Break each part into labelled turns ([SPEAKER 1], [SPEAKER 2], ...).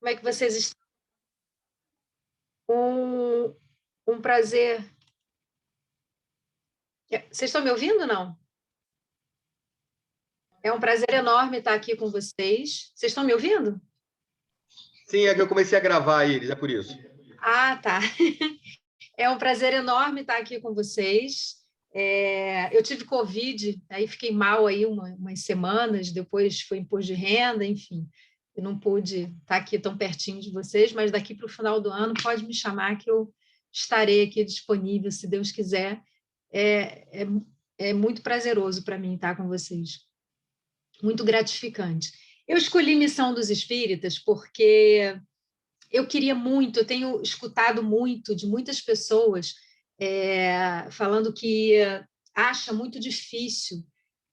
[SPEAKER 1] Como é que vocês estão? Um prazer. Vocês estão me ouvindo, não? É um prazer enorme estar aqui com vocês. Vocês estão me ouvindo?
[SPEAKER 2] Sim, é que eu comecei a gravar eles, é por isso.
[SPEAKER 1] Ah, tá. É um prazer enorme estar aqui com vocês. Eu tive Covid, aí fiquei mal aí umas semanas, depois foi imposto de renda, enfim. Eu não pude estar aqui tão pertinho de vocês, mas daqui para o final do ano pode me chamar que eu estarei aqui disponível, se Deus quiser. É, é, é muito prazeroso para mim estar com vocês, muito gratificante. Eu escolhi Missão dos Espíritas porque eu queria muito, eu tenho escutado muito de muitas pessoas falando que acha muito difícil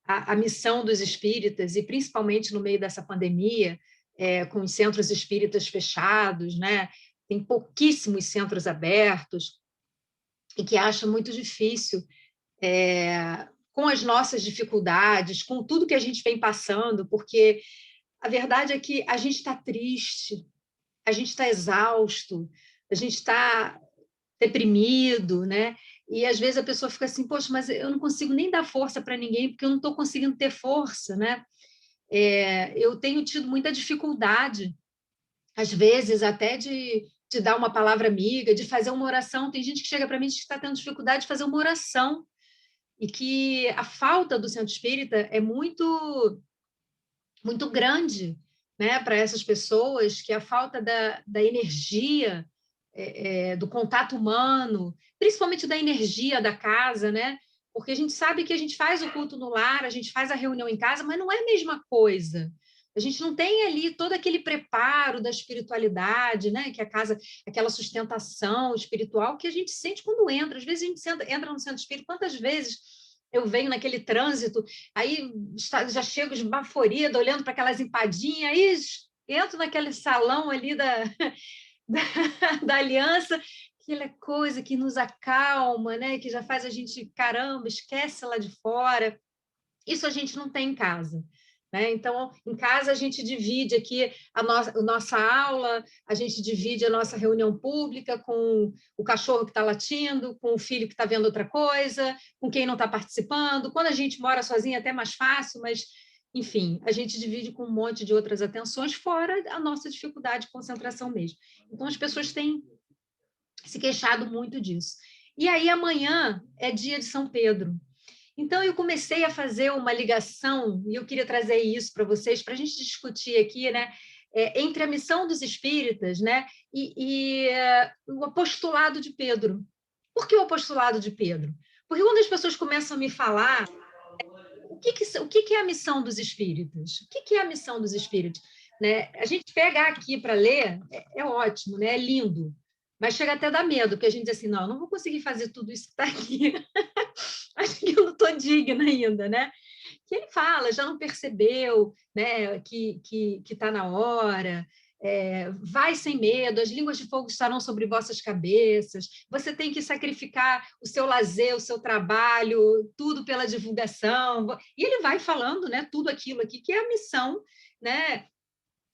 [SPEAKER 1] a missão dos espíritas, e principalmente no meio dessa pandemia, com os centros espíritas fechados, né? Tem pouquíssimos centros abertos, e que acha muito difícil, com as nossas dificuldades, com tudo que a gente vem passando, porque a verdade é que a gente está triste, a gente está exausto, a gente está deprimido, né? E às vezes a pessoa fica assim, poxa, mas eu não consigo nem dar força para ninguém, porque eu não estou conseguindo ter força, né? Eu tenho tido muita dificuldade, às vezes, até de dar uma palavra amiga, de fazer uma oração. Tem gente que chega para mim e diz que está tendo dificuldade de fazer uma oração, e que a falta do centro espírita é muito grande, né, para essas pessoas, que a falta da energia, do contato humano, principalmente da energia da casa, né? Porque a gente sabe que a gente faz o culto no lar, a gente faz a reunião em casa, mas não é a mesma coisa. A gente não tem ali todo aquele preparo da espiritualidade, né? Que a casa, aquela sustentação espiritual que a gente sente quando entra. Às vezes a gente entra no centro espírita, quantas vezes eu venho naquele trânsito, aí já chego esbaforida, olhando para aquelas empadinhas, aí entro naquele salão ali da, da aliança, aquela coisa que nos acalma, né? Que já faz a gente, caramba, esquece lá de fora. Isso a gente não tem em casa. Né? Então, em casa, a gente divide aqui a nossa aula, a gente divide a nossa reunião pública com o cachorro que está latindo, com o filho que está vendo outra coisa, com quem não está participando. Quando a gente mora sozinho, é até mais fácil, mas, enfim, a gente divide com um monte de outras atenções, fora a nossa dificuldade de concentração mesmo. Então, as pessoas têm se queixado muito disso. E aí, amanhã é dia de São Pedro. Então, eu comecei a fazer uma ligação, e eu queria trazer isso para vocês, para a gente discutir aqui, né, entre a missão dos espíritas, né, o apostolado de Pedro. Por que o apostolado de Pedro? Porque quando as pessoas começam a me falar o que é a missão dos espíritas, o que é a missão dos espíritos, né? A gente pega aqui para ler, é ótimo, né? É lindo, mas chega até a dar medo, porque a gente diz assim, não vou conseguir fazer tudo isso que está aqui. Acho que eu não estou digna ainda, né? Que ele fala, já não percebeu, né, que está na hora, vai sem medo, as línguas de fogo estarão sobre vossas cabeças, você tem que sacrificar o seu lazer, o seu trabalho, tudo pela divulgação. E ele vai falando, né, tudo aquilo aqui que é a missão, né,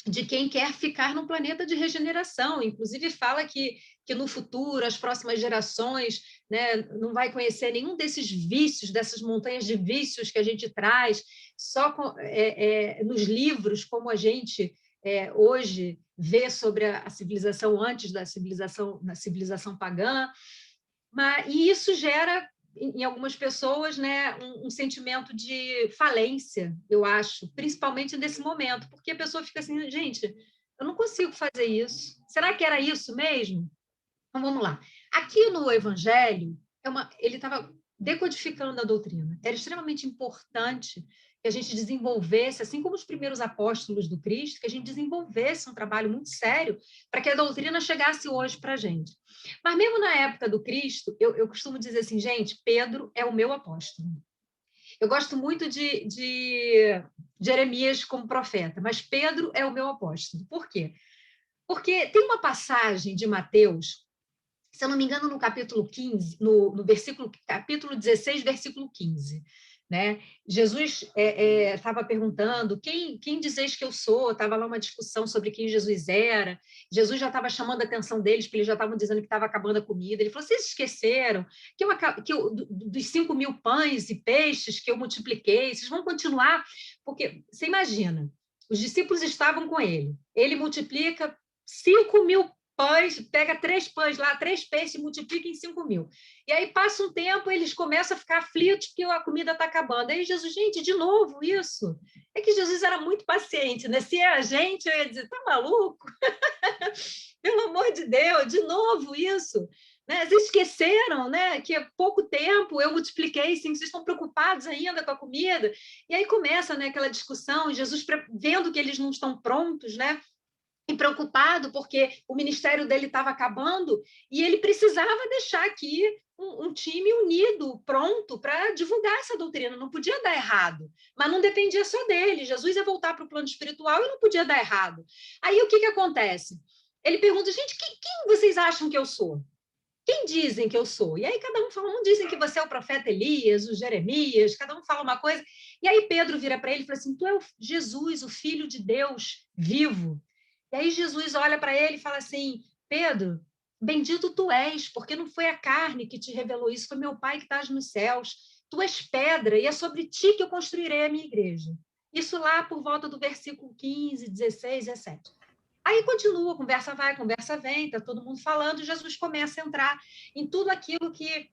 [SPEAKER 1] de quem quer ficar num planeta de regeneração. Inclusive fala que no futuro, as próximas gerações, né, não vai conhecer nenhum desses vícios, dessas montanhas de vícios que a gente traz, só nos livros, como a gente hoje vê sobre a civilização antes da civilização, na civilização pagã. E isso gera em algumas pessoas, né, um sentimento de falência, eu acho, principalmente nesse momento, porque a pessoa fica assim, gente, eu não consigo fazer isso. Será que era isso mesmo? Então, vamos lá. Aqui no Evangelho, ele estava decodificando a doutrina. Era extremamente importante que a gente desenvolvesse, assim como os primeiros apóstolos do Cristo, que a gente desenvolvesse um trabalho muito sério para que a doutrina chegasse hoje para a gente. Mas mesmo na época do Cristo, eu costumo dizer assim, gente, Pedro é o meu apóstolo. Eu gosto muito de Jeremias como profeta, mas Pedro é o meu apóstolo. Por quê? Porque tem uma passagem de Mateus, se eu não me engano, no capítulo 15, no capítulo 16, versículo 15, né? Jesus estava perguntando, quem dizeis que eu sou? Estava lá uma discussão sobre quem Jesus era. Jesus já estava chamando a atenção deles, porque eles já estavam dizendo que estava acabando a comida. Ele falou, vocês esqueceram dos 5.000 pães e peixes que eu multipliquei, vocês vão continuar? Porque, você imagina, os discípulos estavam com ele, ele multiplica 5.000 pães, pega 3 pães lá, 3 peixes e multiplica em 5.000. E aí passa um tempo, eles começam a ficar aflitos porque a comida está acabando. Aí Jesus, gente, de novo isso? É que Jesus era muito paciente, né? Se é a gente, eu ia dizer, tá maluco? Pelo amor de Deus, de novo isso? Né? Vocês esqueceram, né, que há pouco tempo eu multipliquei, sim, vocês estão preocupados ainda com a comida? E aí começa, né, aquela discussão, e Jesus vendo que eles não estão prontos, né, e preocupado porque o ministério dele estava acabando e ele precisava deixar aqui um time unido, pronto para divulgar essa doutrina. Não podia dar errado, mas não dependia só dele. Jesus ia voltar para o plano espiritual e não podia dar errado. Aí o que acontece? Ele pergunta, gente, quem vocês acham que eu sou? Quem dizem que eu sou? E aí cada um fala, um dizem que você é o profeta Elias, o Jeremias, cada um fala uma coisa. E aí Pedro vira para ele e fala assim, tu é o Jesus, o Filho de Deus vivo. E aí Jesus olha para ele e fala assim, Pedro, bendito tu és, porque não foi a carne que te revelou isso, foi meu Pai que estás nos céus. Tu és pedra e é sobre ti que eu construirei a minha igreja. Isso lá por volta do versículo 15, 16, 17. Aí continua, conversa vai, conversa vem, está todo mundo falando, e Jesus começa a entrar em tudo aquilo que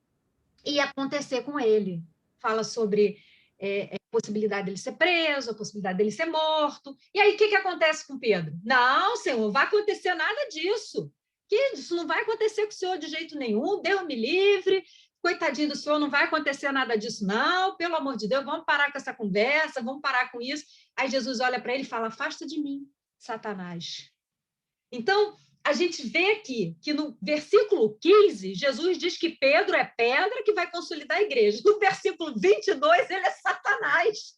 [SPEAKER 1] ia acontecer com ele. Fala sobre a possibilidade dele ser preso, a possibilidade dele ser morto. E aí, o que acontece com Pedro? Não, Senhor, não vai acontecer nada disso. Que isso não vai acontecer com o Senhor de jeito nenhum, Deus me livre, coitadinho do Senhor, não vai acontecer nada disso, não, pelo amor de Deus, vamos parar com essa conversa, vamos parar com isso. Aí Jesus olha para ele e fala, afasta de mim, Satanás. Então, a gente vê aqui que no versículo 15, Jesus diz que Pedro é pedra que vai consolidar a igreja. No versículo 22, ele é Satanás.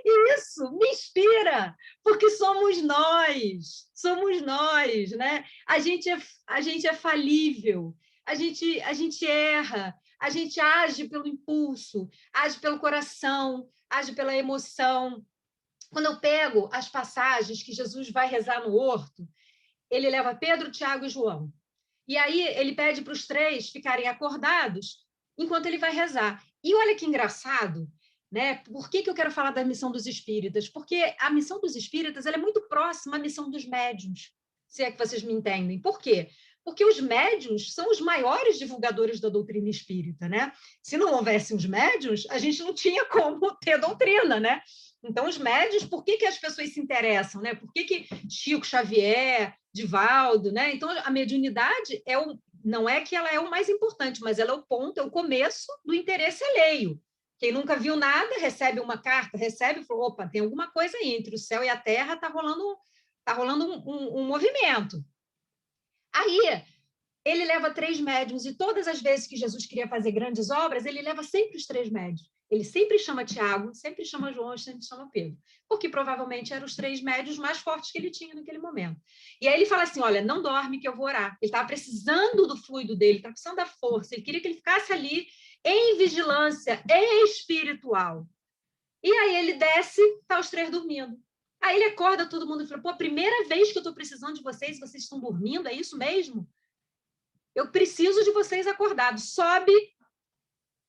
[SPEAKER 1] E isso me inspira, porque somos nós, né? A gente é falível, a gente erra, a gente age pelo impulso, age pelo coração, age pela emoção. Quando eu pego as passagens que Jesus vai rezar no horto, ele leva Pedro, Tiago e João. E aí ele pede para os 3 ficarem acordados enquanto ele vai rezar. E olha que engraçado, né? Por que eu quero falar da missão dos espíritas? Porque a missão dos espíritas ela é muito próxima à missão dos médiuns, se é que vocês me entendem. Por quê? Porque os médiuns são os maiores divulgadores da doutrina espírita, né? Se não houvessem os médiuns, a gente não tinha como ter doutrina, né? Então, os médiuns, por que as pessoas se interessam, né? Por que Chico Xavier, Divaldo, né? Então, a mediunidade não é que ela é o mais importante, mas ela é o ponto, é o começo do interesse alheio. Quem nunca viu nada, recebe uma carta, recebe e falou, opa, tem alguma coisa aí, entre o céu e a terra, está rolando um movimento. Aí, ele leva 3 médiuns, e todas as vezes que Jesus queria fazer grandes obras, ele leva sempre os 3 médiuns. Ele sempre chama Tiago, sempre chama João, sempre chama Pedro, porque provavelmente eram os 3 médiuns mais fortes que ele tinha naquele momento. E aí ele fala assim, olha, não dorme que eu vou orar. Ele estava precisando do fluido dele, estava precisando da força, ele queria que ele ficasse ali em vigilância espiritual. E aí ele desce, tá os 3 dormindo. Aí ele acorda todo mundo e fala, pô, a primeira vez que eu estou precisando de vocês estão dormindo, é isso mesmo? Eu preciso de vocês acordados. Sobe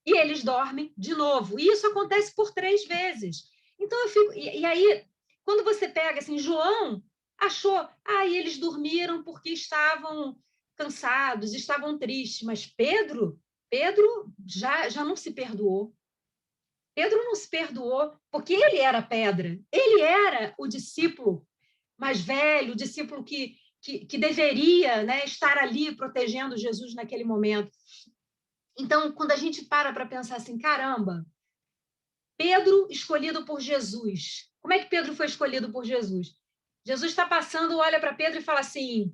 [SPEAKER 1] e eles dormem de novo. E isso acontece por 3 vezes. Então, eu fico... E aí, quando você pega, assim, João achou, eles dormiram porque estavam cansados, estavam tristes. Mas Pedro já não se perdoou. Pedro não se perdoou porque ele era pedra. Ele era o discípulo mais velho, o discípulo que deveria, né, estar ali protegendo Jesus naquele momento. Então, quando a gente para pensar assim, caramba, Pedro escolhido por Jesus. Como é que Pedro foi escolhido por Jesus? Jesus está passando, olha para Pedro e fala assim,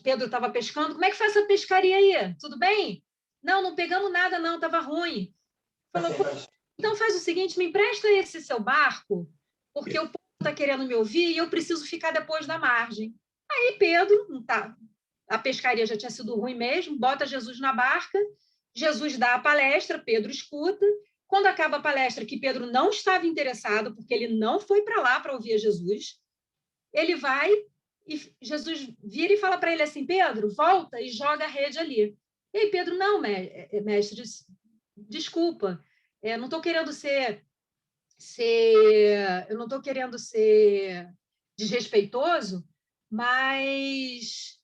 [SPEAKER 1] Pedro estava pescando, como é que faz essa pescaria aí? Tudo bem? Não pegamos nada não, estava ruim. Falou, então faz o seguinte, me empresta esse seu barco, porque o povo está querendo me ouvir e eu preciso ficar depois da margem. Aí Pedro, a pescaria já tinha sido ruim mesmo, bota Jesus na barca Jesus dá a palestra, Pedro escuta. Quando acaba a palestra, que Pedro não estava interessado, porque ele não foi para lá para ouvir Jesus, ele vai e Jesus vira e fala para ele assim: Pedro, volta e joga a rede ali. E aí Pedro, não, mestre, desculpa, não estou querendo eu não estou querendo ser desrespeitoso, mas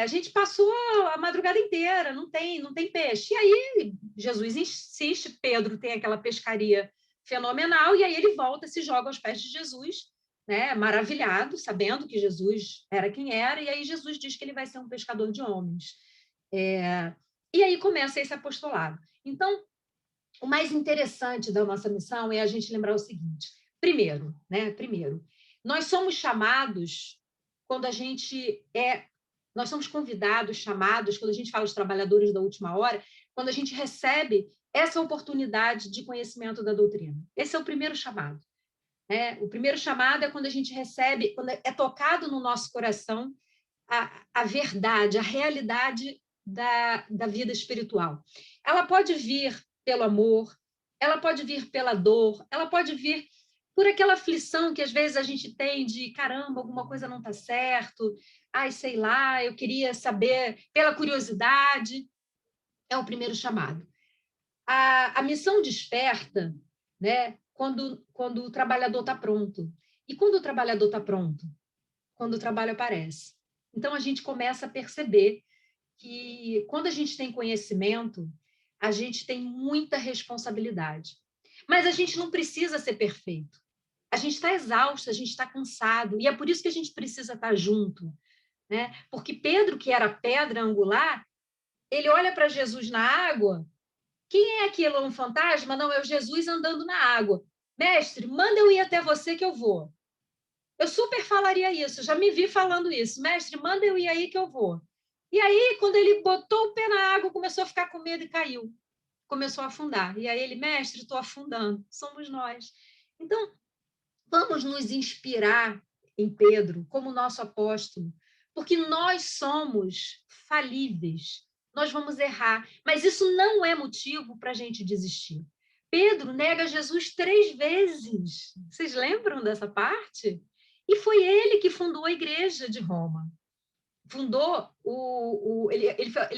[SPEAKER 1] a gente passou a madrugada inteira, não tem peixe. E aí Jesus insiste, Pedro tem aquela pescaria fenomenal, e aí ele volta, se joga aos pés de Jesus, né, maravilhado, sabendo que Jesus era quem era, e aí Jesus diz que ele vai ser um pescador de homens. E aí começa esse apostolado. Então, o mais interessante da nossa missão é a gente lembrar o seguinte: primeiro, nós somos chamados quando a gente nós somos convidados, chamados, quando a gente fala dos trabalhadores da última hora, quando a gente recebe essa oportunidade de conhecimento da doutrina. Esse é o primeiro chamado. O primeiro chamado é quando a gente recebe, quando é tocado no nosso coração a verdade, a realidade da vida espiritual. Ela pode vir pelo amor, ela pode vir pela dor, ela pode vir por aquela aflição que às vezes a gente tem de caramba, alguma coisa não está certo, ai, sei lá, eu queria saber, pela curiosidade, é o primeiro chamado. A missão desperta, né, quando o trabalhador está pronto. E quando o trabalhador está pronto? Quando o trabalho aparece. Então, a gente começa a perceber que, quando a gente tem conhecimento, a gente tem muita responsabilidade. Mas a gente não precisa ser perfeito. A gente está exausto, a gente está cansado, e é por isso que a gente precisa estar junto, né? Porque Pedro, que era pedra angular, ele olha para Jesus na água. Quem é aquilo? Um fantasma? Não, é o Jesus andando na água. Mestre, manda eu ir até você que eu vou. Eu super falaria isso, já me vi falando isso. Mestre, manda eu ir aí que eu vou. E aí, quando ele botou o pé na água, começou a ficar com medo e caiu. Começou a afundar. E aí ele, mestre, estou afundando. Somos nós. Então, vamos nos inspirar em Pedro como nosso apóstolo, porque nós somos falíveis. Nós vamos errar. Mas isso não é motivo para a gente desistir. Pedro nega Jesus 3 vezes. Vocês lembram dessa parte? E foi ele que fundou a igreja de Roma. Fundou ele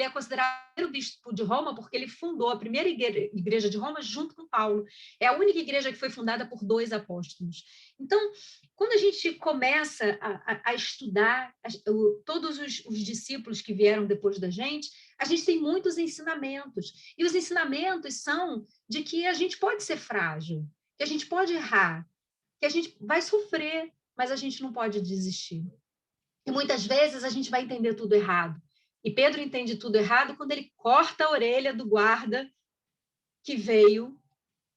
[SPEAKER 1] é considerado o primeiro bispo de Roma porque ele fundou a primeira igreja de Roma junto com Paulo. É a única igreja que foi fundada por 2 apóstolos. Então, quando a gente começa a estudar todos os discípulos que vieram depois da gente, a gente tem muitos ensinamentos. E os ensinamentos são de que a gente pode ser frágil, que a gente pode errar, que a gente vai sofrer, mas a gente não pode desistir. E muitas vezes a gente vai entender tudo errado. E Pedro entende tudo errado quando ele corta a orelha do guarda que veio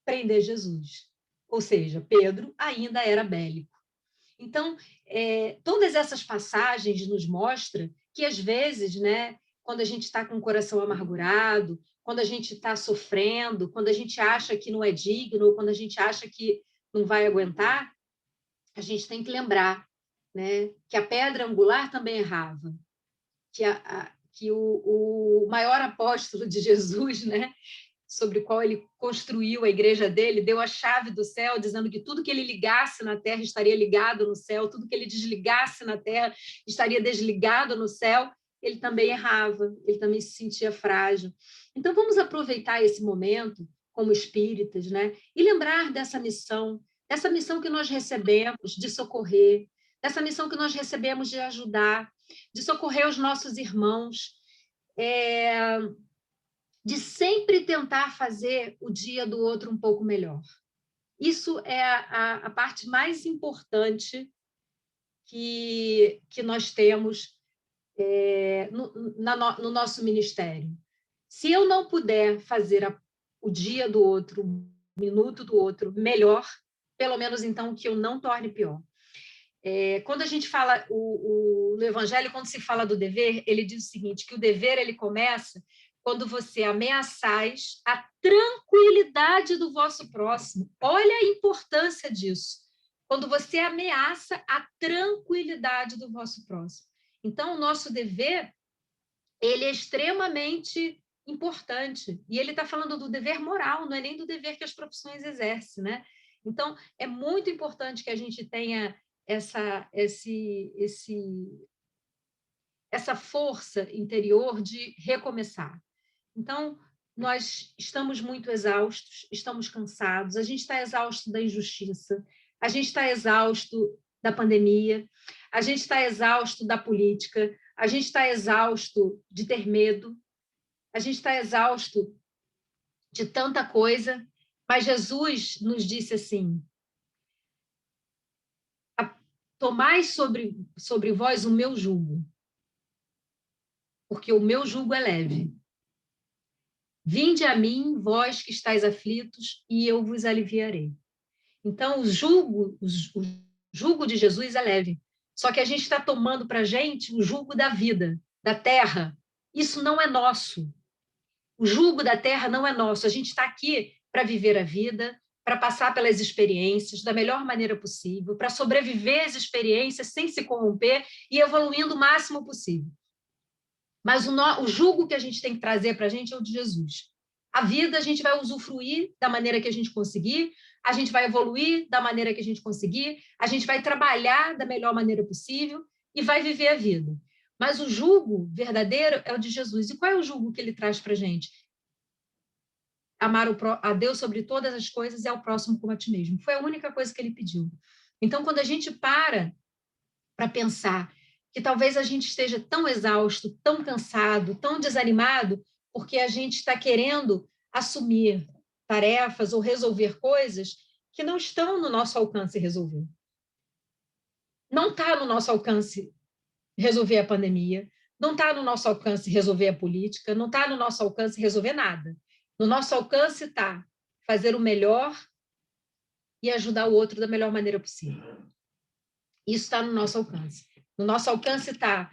[SPEAKER 1] prender Jesus. Ou seja, Pedro ainda era bélico. Então, todas essas passagens nos mostram que, às vezes, né, quando a gente está com o coração amargurado, quando a gente está sofrendo, quando a gente acha que não é digno, ou quando a gente acha que não vai aguentar, a gente tem que lembrar, né, que a pedra angular também errava, que o maior apóstolo de Jesus, né, sobre o qual ele construiu a igreja dele, deu a chave do céu, dizendo que tudo que ele ligasse na terra estaria ligado no céu, tudo que ele desligasse na terra estaria desligado no céu. Ele também errava, ele também se sentia frágil. Então, vamos aproveitar esse momento como espíritas, né, e lembrar dessa missão que nós recebemos de socorrer, dessa missão que nós recebemos de ajudar, de socorrer os nossos irmãos, de sempre tentar fazer o dia do outro um pouco melhor. Isso é a parte mais importante que nós temos no nosso ministério. Se eu não puder fazer o dia do outro, o minuto do outro melhor, pelo menos então que eu não torne pior. Quando a gente fala no Evangelho, quando se fala do dever, ele diz o seguinte, que o dever ele começa quando você ameaçais a tranquilidade do vosso próximo. Olha a importância disso. Quando você ameaça a tranquilidade do vosso próximo. Então, o nosso dever ele é extremamente importante. E ele está falando do dever moral, não é nem do dever que as profissões exercem, né? Então, é muito importante que a gente tenha essa força interior de recomeçar. Então, nós estamos muito exaustos, estamos cansados, a gente está exausto da injustiça, a gente está exausto da pandemia, a gente está exausto da política, a gente está exausto de ter medo, a gente está exausto de tanta coisa, mas Jesus nos disse assim: tomai sobre vós o meu jugo, porque o meu jugo é leve. Vinde a mim, vós que estáis aflitos, e eu vos aliviarei. Então, o jugo de Jesus é leve. Só que a gente está tomando para a gente o jugo da vida, da terra. Isso não é nosso. O jugo da terra não é nosso. A gente está aqui para viver a vida, para passar pelas experiências da melhor maneira possível, para sobreviver às experiências sem se corromper e evoluindo o máximo possível. Mas o jugo que a gente tem que trazer para a gente é o de Jesus. A vida a gente vai usufruir da maneira que a gente conseguir, a gente vai evoluir da maneira que a gente conseguir, a gente vai trabalhar da melhor maneira possível e vai viver a vida. Mas o jugo verdadeiro é o de Jesus. E qual é o jugo que ele traz para a gente? Amar a Deus sobre todas as coisas e ao próximo como a ti mesmo. Foi a única coisa que ele pediu. Então, quando a gente para pensar que talvez a gente esteja tão exausto, tão cansado, tão desanimado, porque a gente está querendo assumir tarefas ou resolver coisas que não estão no nosso alcance resolver. Não está no nosso alcance resolver a pandemia, não está no nosso alcance resolver a política, não está no nosso alcance resolver nada. No nosso alcance está fazer o melhor e ajudar o outro da melhor maneira possível. Isso está no nosso alcance. No nosso alcance está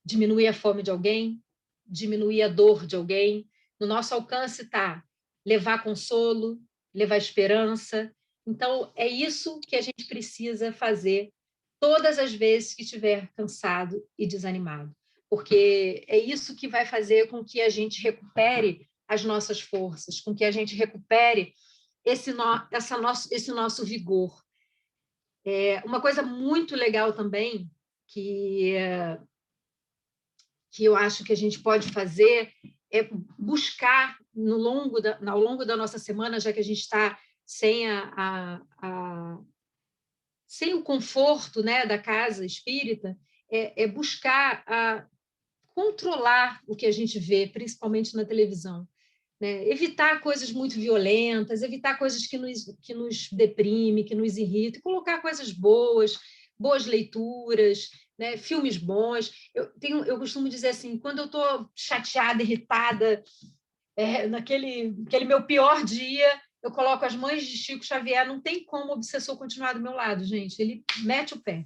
[SPEAKER 1] diminuir a fome de alguém, diminuir a dor de alguém. No nosso alcance está levar consolo, levar esperança. Então, é isso que a gente precisa fazer todas as vezes que estiver cansado e desanimado, porque é isso que vai fazer com que a gente recupere as nossas forças, com que a gente recupere esse nosso vigor. Uma coisa muito legal também que eu acho que a gente pode fazer é buscar ao longo da nossa semana, já que a gente está sem sem o conforto, né, da casa espírita, buscar controlar o que a gente vê, principalmente na televisão. Né? Evitar coisas muito violentas, evitar coisas que nos deprime, que nos irrita, e colocar coisas boas, boas leituras, né? Filmes bons. Eu costumo dizer assim, quando eu estou chateada, irritada, naquele meu pior dia, eu coloco As Mães de Chico Xavier, não tem como o obsessor continuar do meu lado, gente. Ele mete o pé.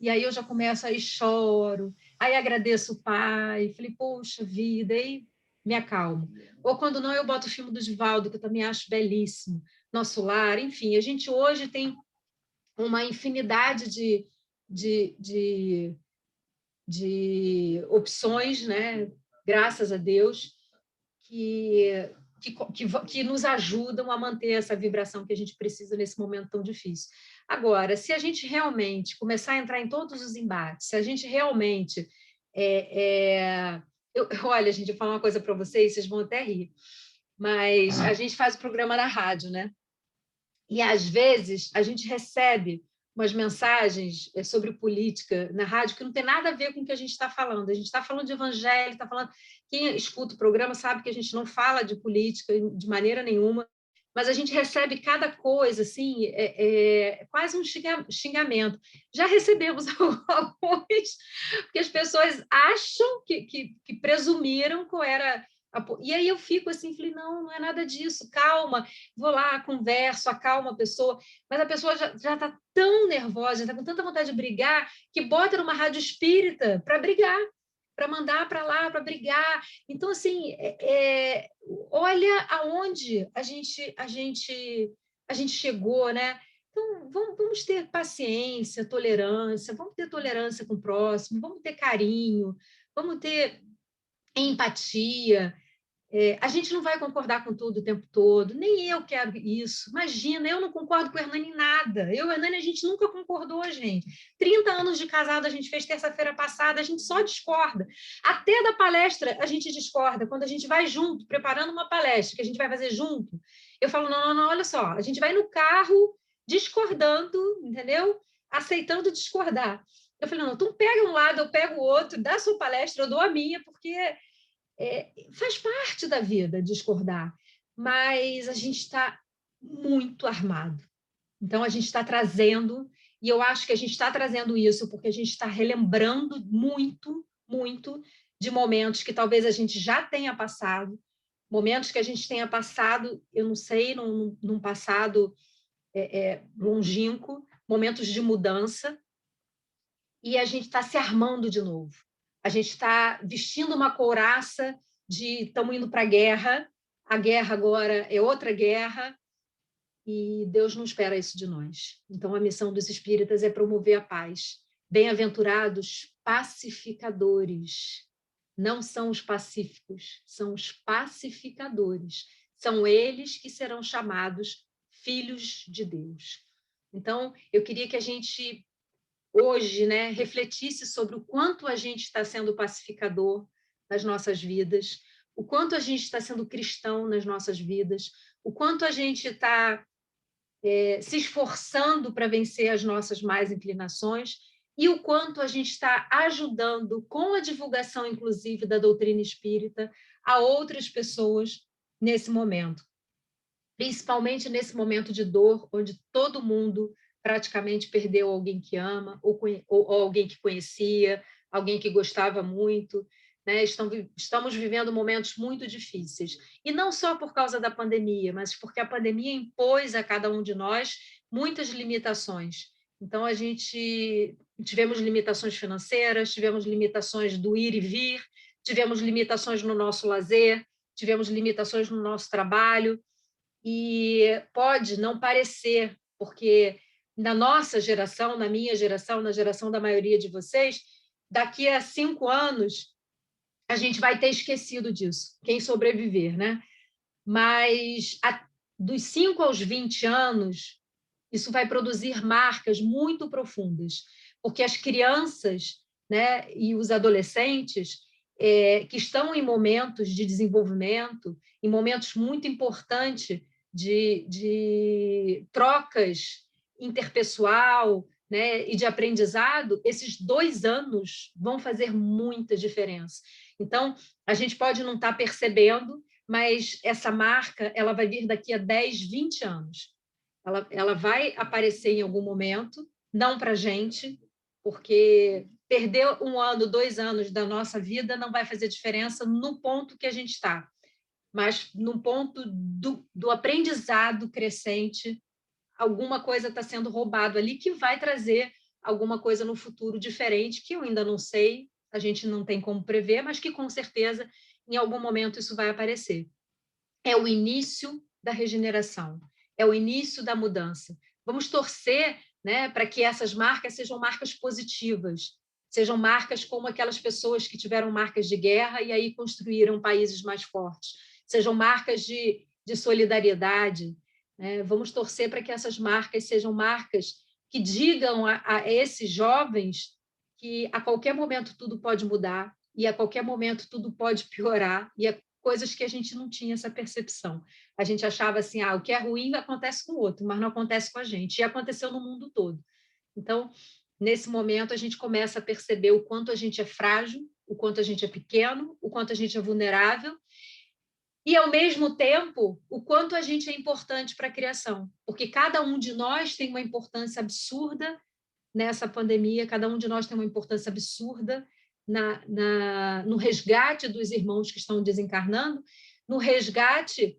[SPEAKER 1] E aí eu já começo, aí choro, aí agradeço o pai, falei, poxa vida, aí me acalmo. Ou quando não, eu boto o filme do Divaldo, que eu também acho belíssimo, Nosso Lar, enfim, a gente hoje tem uma infinidade de opções, né? Graças a Deus, que nos ajudam a manter essa vibração que a gente precisa nesse momento tão difícil. Agora, se a gente realmente começar a entrar em todos os embates, se a gente realmente... olha, gente, eu vou falar uma coisa para vocês vão até rir, mas a gente faz o programa na rádio, né? E, às vezes, a gente recebe umas mensagens sobre política na rádio que não tem nada a ver com o que a gente está falando. A gente está falando de evangelho, está falando... Quem escuta o programa sabe que a gente não fala de política de maneira nenhuma, mas a gente recebe cada coisa, assim, quase um xingamento. Já recebemos alguns, porque as pessoas acham que presumiram qual era... E aí eu fico assim, falei, não é nada disso, calma, vou lá, converso, acalmo a pessoa, mas a pessoa já está tão nervosa, está com tanta vontade de brigar, que bota numa rádio espírita para brigar, para mandar para lá, para brigar. Então, assim, olha aonde a gente chegou, né? Então, vamos ter paciência, tolerância, vamos ter tolerância com o próximo, vamos ter carinho, vamos ter empatia. A gente não vai concordar com tudo o tempo todo, nem eu quero isso. Imagina, eu não concordo com o Hernani em nada. Eu e o Hernani, a gente nunca concordou, gente. 30 anos de casado a gente fez terça-feira passada, a gente só discorda. Até da palestra a gente discorda. Quando a gente vai junto, preparando uma palestra que a gente vai fazer junto, eu falo, não, não, não, olha só, a gente vai no carro discordando, entendeu? Aceitando discordar. Eu falei, não, tu pega um lado, eu pego o outro, dá a sua palestra, eu dou a minha, porque faz parte da vida discordar, mas a gente está muito armado. Então, a gente está trazendo, e eu acho que a gente está trazendo isso porque a gente está relembrando muito, muito de momentos que talvez a gente já tenha passado, momentos que a gente tenha passado, eu não sei, num passado longínquo, momentos de mudança, e a gente está se armando de novo. A gente está vestindo uma couraça de estamos indo para a guerra agora é outra guerra, e Deus não espera isso de nós. Então, a missão dos espíritas é promover a paz. Bem-aventurados pacificadores. Não são os pacíficos, são os pacificadores. São eles que serão chamados filhos de Deus. Então, eu queria que a gente hoje, né, refletisse sobre o quanto a gente está sendo pacificador nas nossas vidas, o quanto a gente está sendo cristão nas nossas vidas, o quanto a gente está se esforçando para vencer as nossas más inclinações e o quanto a gente está ajudando com a divulgação, inclusive, da doutrina espírita a outras pessoas nesse momento, principalmente nesse momento de dor, onde todo mundo praticamente perdeu alguém que ama, ou alguém que conhecia, alguém que gostava muito, né? Estamos vivendo momentos muito difíceis. E não só por causa da pandemia, mas porque a pandemia impôs a cada um de nós muitas limitações. Então, a gente tivemos limitações financeiras, tivemos limitações do ir e vir, tivemos limitações no nosso lazer, tivemos limitações no nosso trabalho, e pode não parecer, porque na nossa geração, na minha geração, na geração da maioria de vocês, daqui a 5 anos a gente vai ter esquecido disso, quem sobreviver, né? Mas dos 5 aos 20 anos, isso vai produzir marcas muito profundas, porque as crianças, né, e os adolescentes que estão em momentos de desenvolvimento, em momentos muito importantes de trocas interpessoal, né, e de aprendizado, esses 2 anos vão fazer muita diferença. Então, a gente pode não estar percebendo, mas essa marca ela vai vir daqui a 10, 20 anos. Ela vai aparecer em algum momento, não para a gente, porque perder 1 ano, 2 anos da nossa vida não vai fazer diferença no ponto que a gente está, mas no ponto do aprendizado crescente, alguma coisa está sendo roubado ali que vai trazer alguma coisa no futuro diferente, que eu ainda não sei, a gente não tem como prever, mas que com certeza em algum momento isso vai aparecer. É o início da regeneração, é o início da mudança. Vamos torcer, né, para que essas marcas sejam marcas positivas, sejam marcas como aquelas pessoas que tiveram marcas de guerra e aí construíram países mais fortes, sejam marcas de solidariedade, né? Vamos torcer para que essas marcas sejam marcas que digam a esses jovens que a qualquer momento tudo pode mudar e a qualquer momento tudo pode piorar, e coisas que a gente não tinha essa percepção. A gente achava assim, o que é ruim acontece com o outro, mas não acontece com a gente. E aconteceu no mundo todo. Então, nesse momento, a gente começa a perceber o quanto a gente é frágil, o quanto a gente é pequeno, o quanto a gente é vulnerável, e, ao mesmo tempo, o quanto a gente é importante para a criação. Porque cada um de nós tem uma importância absurda nessa pandemia, cada um de nós tem uma importância absurda no resgate dos irmãos que estão desencarnando, no resgate,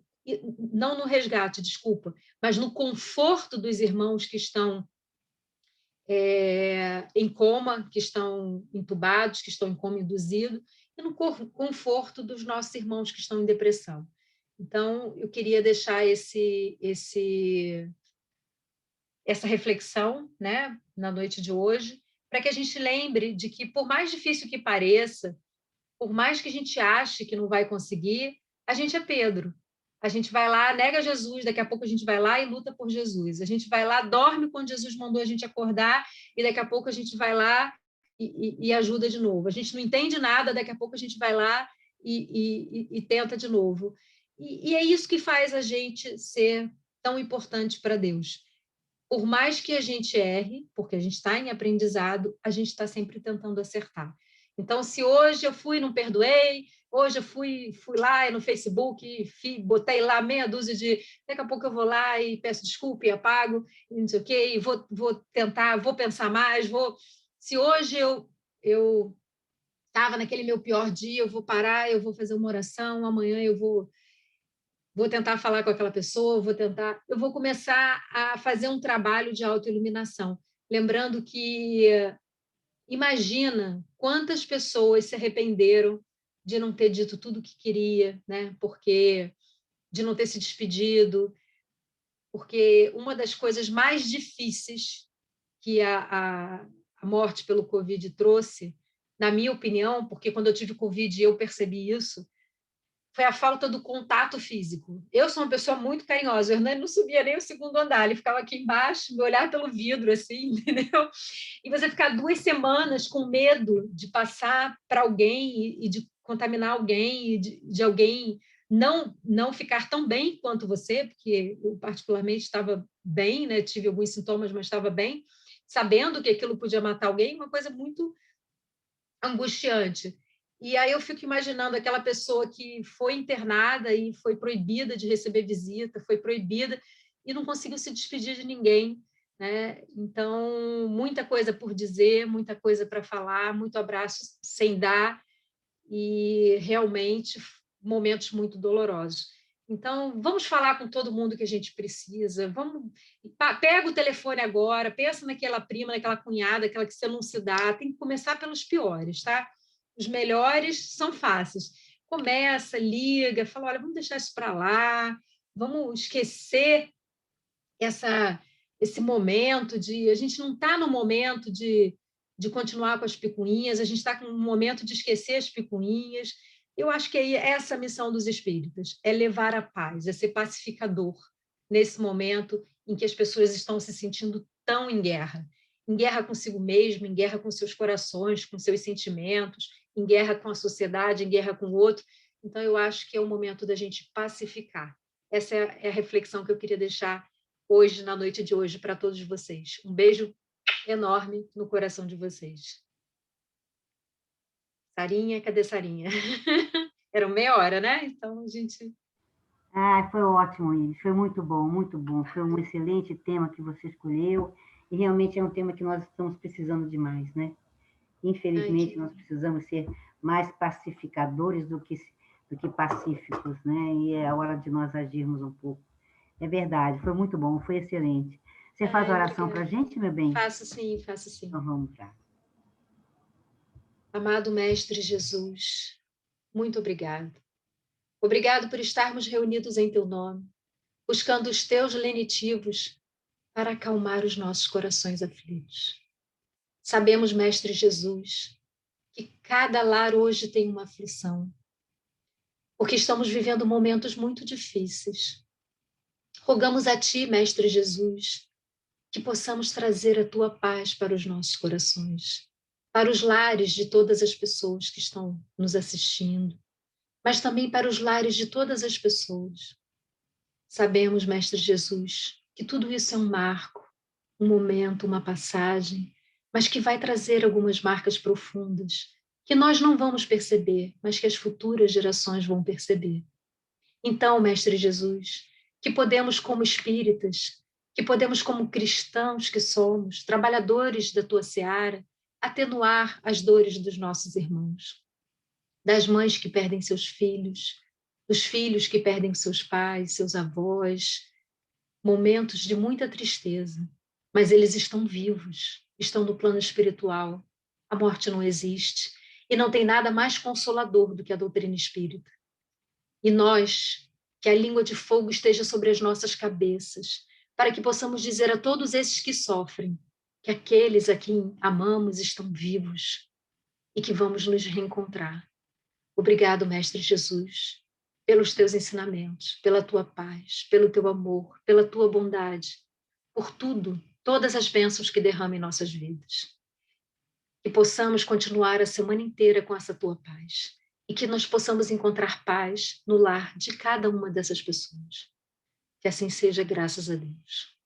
[SPEAKER 1] não no resgate, desculpa, mas no conforto dos irmãos que estão em coma, que estão entubados, que estão em coma induzido, e no conforto dos nossos irmãos que estão em depressão. Então, eu queria deixar essa reflexão, né, na noite de hoje, para que a gente lembre de que, por mais difícil que pareça, por mais que a gente ache que não vai conseguir, a gente é Pedro. A gente vai lá, nega Jesus, daqui a pouco a gente vai lá e luta por Jesus. A gente vai lá, dorme quando Jesus mandou a gente acordar, e daqui a pouco a gente vai lá e ajuda de novo. A gente não entende nada, daqui a pouco a gente vai lá e tenta de novo. E é isso que faz a gente ser tão importante para Deus. Por mais que a gente erre, porque a gente está em aprendizado, a gente está sempre tentando acertar. Então, se hoje eu fui e não perdoei, hoje eu fui lá no Facebook, botei lá meia dúzia de... Daqui a pouco eu vou lá e peço desculpa e apago, e não sei o quê, e vou tentar, vou pensar mais, vou... Se hoje eu estava naquele meu pior dia, eu vou parar, eu vou fazer uma oração, amanhã eu vou tentar falar com aquela pessoa, eu vou começar a fazer um trabalho de autoiluminação, lembrando que imagina quantas pessoas se arrependeram de não ter dito tudo o que queria, né? Porque de não ter se despedido, porque uma das coisas mais difíceis que a morte pelo Covid trouxe, na minha opinião, porque quando eu tive Covid eu percebi isso, foi a falta do contato físico. Eu sou uma pessoa muito carinhosa, o Hernani não subia nem o segundo andar, ele ficava aqui embaixo, me olhar pelo vidro, assim, entendeu? E você ficar 2 semanas com medo de passar para alguém e de contaminar alguém, e de alguém não ficar tão bem quanto você, porque eu particularmente estava bem, né? Tive alguns sintomas, mas estava bem, sabendo que aquilo podia matar alguém, uma coisa muito angustiante. E aí eu fico imaginando aquela pessoa que foi internada e foi proibida de receber visita, foi proibida e não conseguiu se despedir de ninguém, né? Então, muita coisa por dizer, muita coisa para falar, muito abraço sem dar e realmente momentos muito dolorosos. Então, vamos falar com todo mundo que a gente precisa. Pega o telefone agora, pensa naquela prima, naquela cunhada, aquela que você não se dá. Tem que começar pelos piores, tá? Os melhores são fáceis. Começa, liga, fala, olha, vamos deixar isso para lá, vamos esquecer esse momento de... A gente não está no momento de continuar com as picuinhas, a gente está com um momento de esquecer as picuinhas. Eu acho que é essa a missão dos espíritas, é levar a paz, é ser pacificador nesse momento em que as pessoas estão se sentindo tão em guerra consigo mesmo, em guerra com seus corações, com seus sentimentos, em guerra com a sociedade, em guerra com o outro. Então, eu acho que é o momento da gente pacificar. Essa é a reflexão que eu queria deixar hoje, na noite de hoje, para todos vocês. Um beijo enorme no coração de vocês. Sarinha, cadê Sarinha? Era meia hora, né? Então a gente...
[SPEAKER 3] Ah, foi ótimo, Iris. Foi muito bom, muito bom. Foi um excelente tema que você escolheu e realmente é um tema que nós estamos precisando demais, né? Infelizmente, nós precisamos ser mais pacificadores do que pacíficos, né? E é a hora de nós agirmos um pouco. É verdade, foi muito bom, foi excelente. Você faz oração para a gente, meu bem?
[SPEAKER 1] Faço sim, faço sim.
[SPEAKER 3] Então vamos lá.
[SPEAKER 1] Amado Mestre Jesus, muito obrigado. Obrigado por estarmos reunidos em teu nome, buscando os teus lenitivos para acalmar os nossos corações aflitos. Sabemos, Mestre Jesus, que cada lar hoje tem uma aflição, porque estamos vivendo momentos muito difíceis. Rogamos a Ti, Mestre Jesus, que possamos trazer a Tua paz para os nossos corações, para os lares de todas as pessoas que estão nos assistindo, mas também para os lares de todas as pessoas. Sabemos, Mestre Jesus, que tudo isso é um marco, um momento, uma passagem, mas que vai trazer algumas marcas profundas, que nós não vamos perceber, mas que as futuras gerações vão perceber. Então, Mestre Jesus, que podemos como espíritas, que podemos como cristãos que somos, trabalhadores da Tua seara, atenuar as dores dos nossos irmãos, das mães que perdem seus filhos, dos filhos que perdem seus pais, seus avós, momentos de muita tristeza, mas eles estão vivos, estão no plano espiritual. A morte não existe e não tem nada mais consolador do que a doutrina espírita. E nós, que a língua de fogo esteja sobre as nossas cabeças, para que possamos dizer a todos esses que sofrem que aqueles a quem amamos estão vivos e que vamos nos reencontrar. Obrigado, Mestre Jesus, pelos teus ensinamentos, pela tua paz, pelo teu amor, pela tua bondade, por tudo, todas as bênçãos que derrama em nossas vidas. Que possamos continuar a semana inteira com essa tua paz e que nós possamos encontrar paz no lar de cada uma dessas pessoas. Que assim seja, graças a Deus.